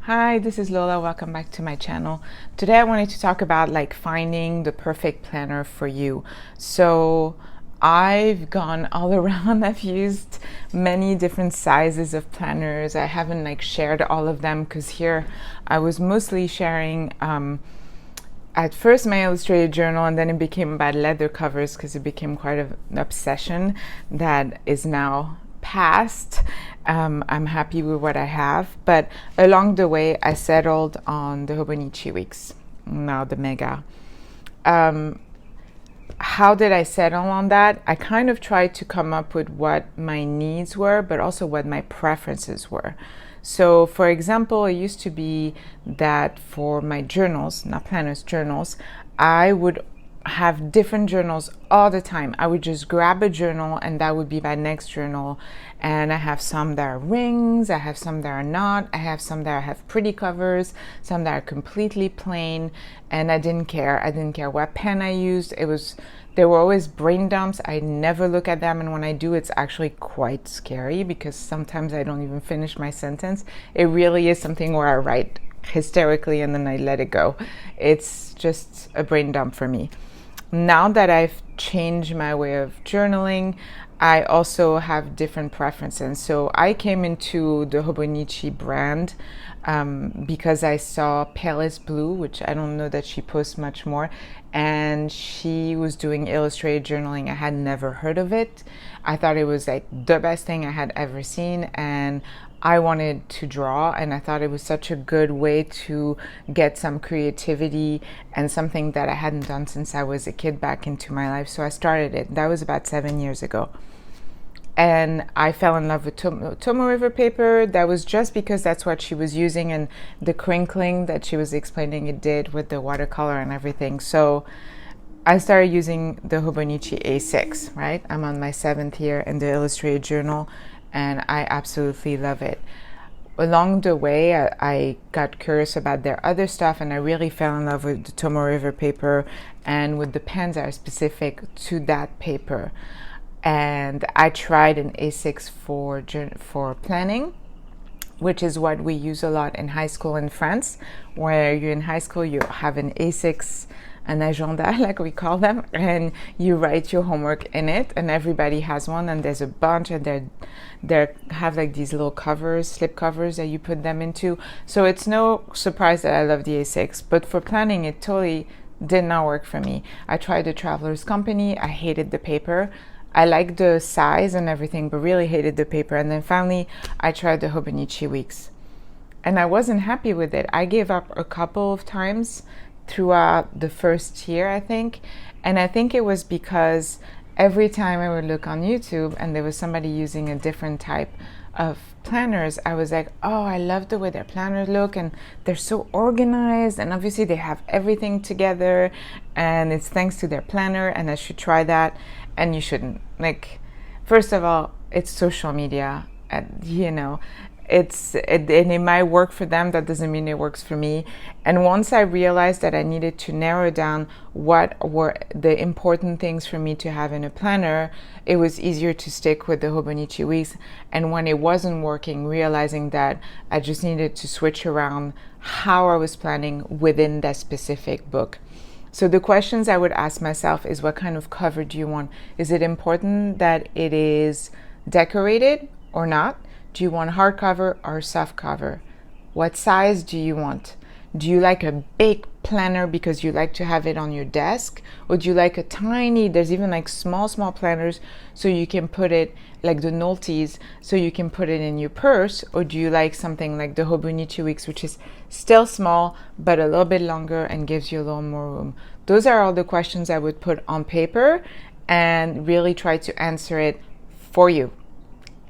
Hi, this is Lola. Welcome back to my channel. Today I wanted to talk about finding the perfect planner for you. So I've gone all around. I've used many different sizes of planners. I haven't shared all of them because here I was mostly sharing at first my illustrated journal, and then it became about leather covers because it became quite an obsession that is now past. I'm happy with what I have, but along the way I settled on the Hobonichi Weeks, now the Mega. How did I settle on that? I kind of tried to come up with what my needs were, but also what my preferences were. So, for example, it used to be that for my journals, not planners, journals, I would have different journals all the time. I would just grab a journal and that would be my next journal. And I have some that are rings, I have some that are not, I have some that have pretty covers, some that are completely plain, and I didn't care. I didn't care what pen I used. There were always brain dumps. I never look at them, and when I do, it's actually quite scary because sometimes I don't even finish my sentence. It really is something where I write hysterically and then I let it go. It's just a brain dump for me. Now that I've changed my way of journaling, I also have different preferences. So I came into the Hobonichi brand because I saw Palace Blue, which I don't know that she posts much more, and she was doing illustrated journaling. I had never heard of it. I thought it was the best thing I had ever seen, and I wanted to draw, and I thought it was such a good way to get some creativity and something that I hadn't done since I was a kid back into my life. So I started it. That was about 7 years ago. And I fell in love with Tomoe River paper. That was just because that's what she was using, and the crinkling that she was explaining it did with the watercolor and everything. So I started using the Hobonichi A6, right? I'm on my 7th year in the illustrated journal, and I absolutely love it. Along the way, I got curious about their other stuff, and I really fell in love with the Tomoe River paper and with the pens that are specific to that paper. And I tried an A6 for planning, which is what we use a lot in high school in France, where you're in high school, you have an A6, an agenda, like we call them, and you write your homework in it, and everybody has one, and there's a bunch, and they have these little covers, slip covers that you put them into. So it's no surprise that I love the A6, but for planning, it totally did not work for me. I tried the Traveler's Company. I hated the paper. I liked the size and everything, but really hated the paper. And then finally, I tried the Hobonichi Weeks, and I wasn't happy with it. I gave up a couple of times throughout the first year, I think. And I think it was because every time I would look on YouTube and there was somebody using a different type of planners, I was like, oh, I love the way their planners look, and they're so organized, and obviously they have everything together, and it's thanks to their planner, and I should try that. And you shouldn't. First of all, it's social media, and and it might work for them. That doesn't mean it works for me. And once I realized that I needed to narrow down what were the important things for me to have in a planner, it was easier to stick with the Hobonichi Weeks. And when it wasn't working, realizing that I just needed to switch around how I was planning within that specific book. So the questions I would ask myself is, what kind of cover do you want? Is it important that it is decorated or not? Do you want hardcover or soft cover? What size do you want? Do you like a big planner because you like to have it on your desk? Or do you like a tiny, there's even small planners so you can put it, like the Nolte's, so you can put it in your purse? Or do you like something like the Hobonichi Weeks, which is still small but a little bit longer and gives you a little more room? Those are all the questions I would put on paper and really try to answer it for you.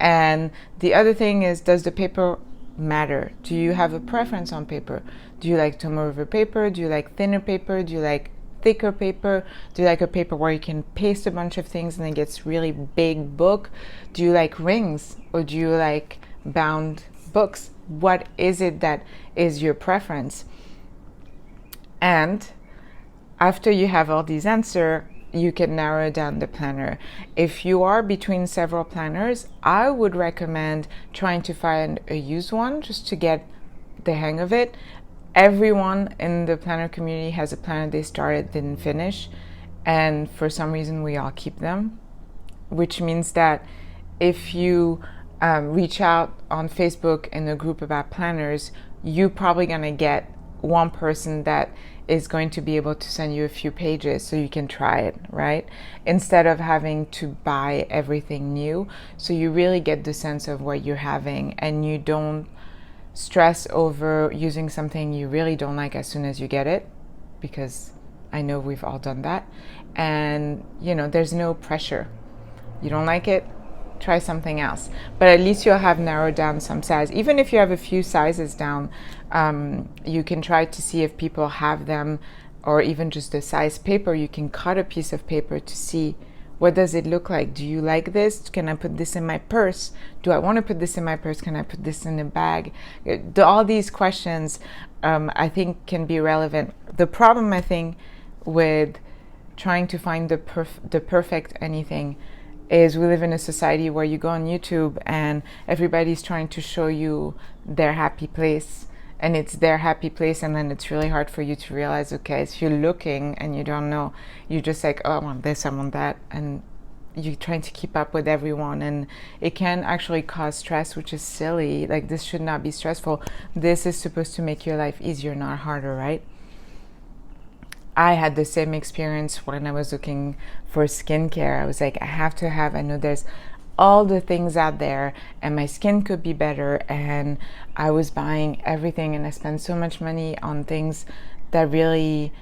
And the other thing is, does the paper matter? Do you have a preference on paper? Do you like Tomoe River paper? Do you like thinner paper? Do you like thicker paper? Do you like a paper where you can paste a bunch of things and it gets really big book? Do you like rings, or do you like bound books? What is it that is your preference? And after you have all these answers, you can narrow down the planner. If you are between several planners, I would recommend trying to find a used one just to get the hang of it. Everyone in the planner community has a planner they started, didn't finish, and for some reason we all keep them, which means that if you reach out on Facebook in a group about planners, you're probably going to get one person that is going to be able to send you a few pages so you can try it, right? Instead of having to buy everything new. So you really get the sense of what you're having, and you don't stress over using something you really don't like as soon as you get it, because I know we've all done that. And there's no pressure. You don't like it, try something else. But at least you'll have narrowed down some size. Even if you have a few sizes down, you can try to see if people have them, or even just the size paper. You can cut a piece of paper to see, what does it look like? Do you like this? Can I put this in my purse? Do I want to put this in my purse? Can I put this in a bag? All these questions, I think, can be relevant. The problem, I think, with trying to find the perfect anything is we live in a society where you go on YouTube and everybody's trying to show you their happy place, and it's their happy place, and then it's really hard for you to realize, okay, if you're looking and you don't know, you're just like, oh, I want this, I want that, and you're trying to keep up with everyone, and it can actually cause stress, which is silly. Like, this should not be stressful. This is supposed to make your life easier, not harder, right? I had the same experience when I was looking for skincare. I was like, I know there's all the things out there and my skin could be better, and I was buying everything, and I spent so much money on things that really,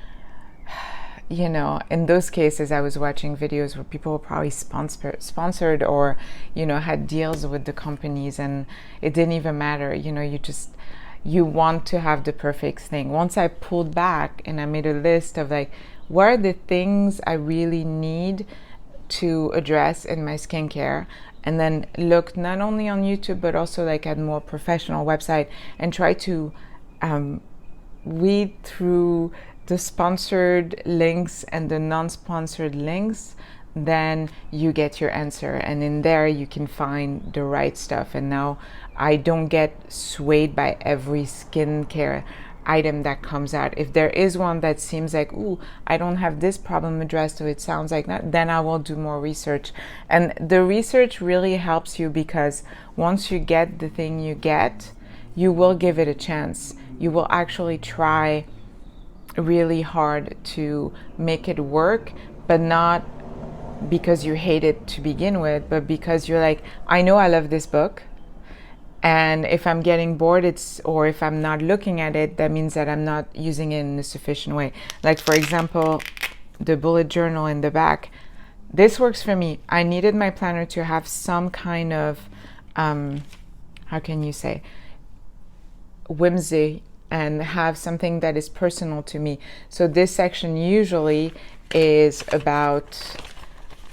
in those cases I was watching videos where people were probably sponsored or had deals with the companies, and it didn't even matter. You want to have the perfect thing. Once I pulled back and I made a list of like, what are the things I really need to address in my skincare, and then looked not only on YouTube but also like at more professional website, and try to read through the sponsored links and the non-sponsored links, then you get your answer, and in there you can find the right stuff. And now I don't get swayed by every skincare item that comes out. If there is one that seems like, ooh, I don't have this problem addressed, or it sounds like that, then I will do more research. And the research really helps you, because once you get the thing you get, you will give it a chance. You will actually try really hard to make it work, but not because you hate it to begin with, but because you're like, I know I love this book, and if I'm getting bored, or if I'm not looking at it, that means that I'm not using it in a sufficient way. Like, for example, the bullet journal in the back, this works for me. I needed my planner to have some kind of how can you say, whimsy, and have something that is personal to me. So this section usually is about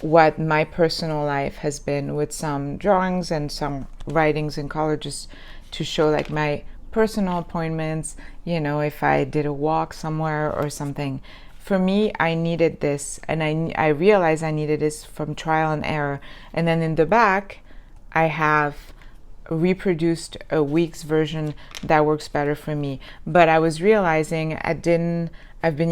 what my personal life has been, with some drawings and some writings in color, just to show like my personal appointments, if I did a walk somewhere or something. For me, I needed this, and I realized I needed this from trial and error. And then in the back, I have reproduced a week's version that works better for me. But I was realizing I've been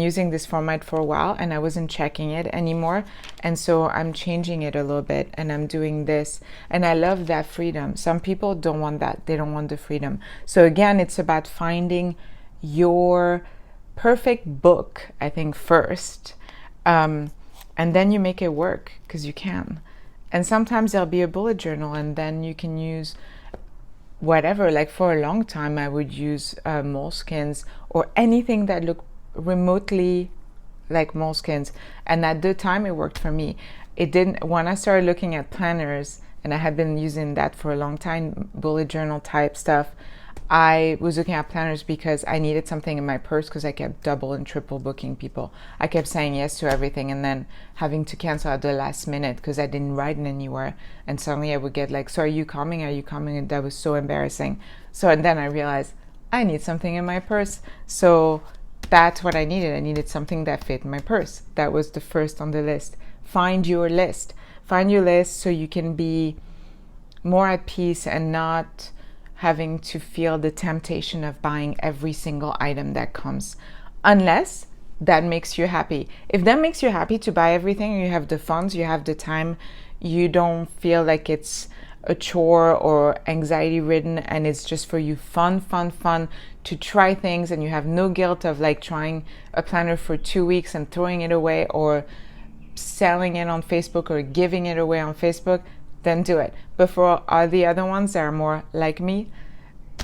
using this format for a while, and I wasn't checking it anymore. And so I'm changing it a little bit, and I'm doing this. And I love that freedom. Some people don't want that. They don't want the freedom. So again, it's about finding your perfect book, I think, first. And then you make it work, because you can. And sometimes there'll be a bullet journal, and then you can use whatever. Like, for a long time, I would use moleskins or anything that looked remotely like moleskins, and at the time it worked for me. It didn't. When I started looking at planners, and I had been using that for a long time, bullet journal type stuff, I was looking at planners because I needed something in my purse, because I kept double and triple booking people. I kept saying yes to everything and then having to cancel at the last minute because I didn't write it anywhere, and suddenly I would get like, so are you coming, and that was so embarrassing. So, and then I realized I need something in my purse. So that's what I needed. I needed something that fit my purse. That was the first on the list. Find your list so you can be more at peace and not having to feel the temptation of buying every single item that comes, unless that makes you happy. If that makes you happy to buy everything, you have the funds, you have the time, you don't feel like it's a chore or anxiety ridden, and it's just for you fun to try things, and you have no guilt of like trying a planner for 2 weeks and throwing it away or selling it on Facebook or giving it away on Facebook, then do it. But for all the other ones that are more like me,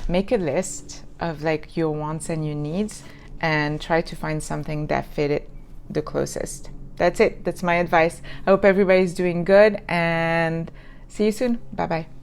make a list of like your wants and your needs and try to find something that fit it the closest. That's it. That's my advice. I hope everybody's doing good, and see you soon. Bye bye.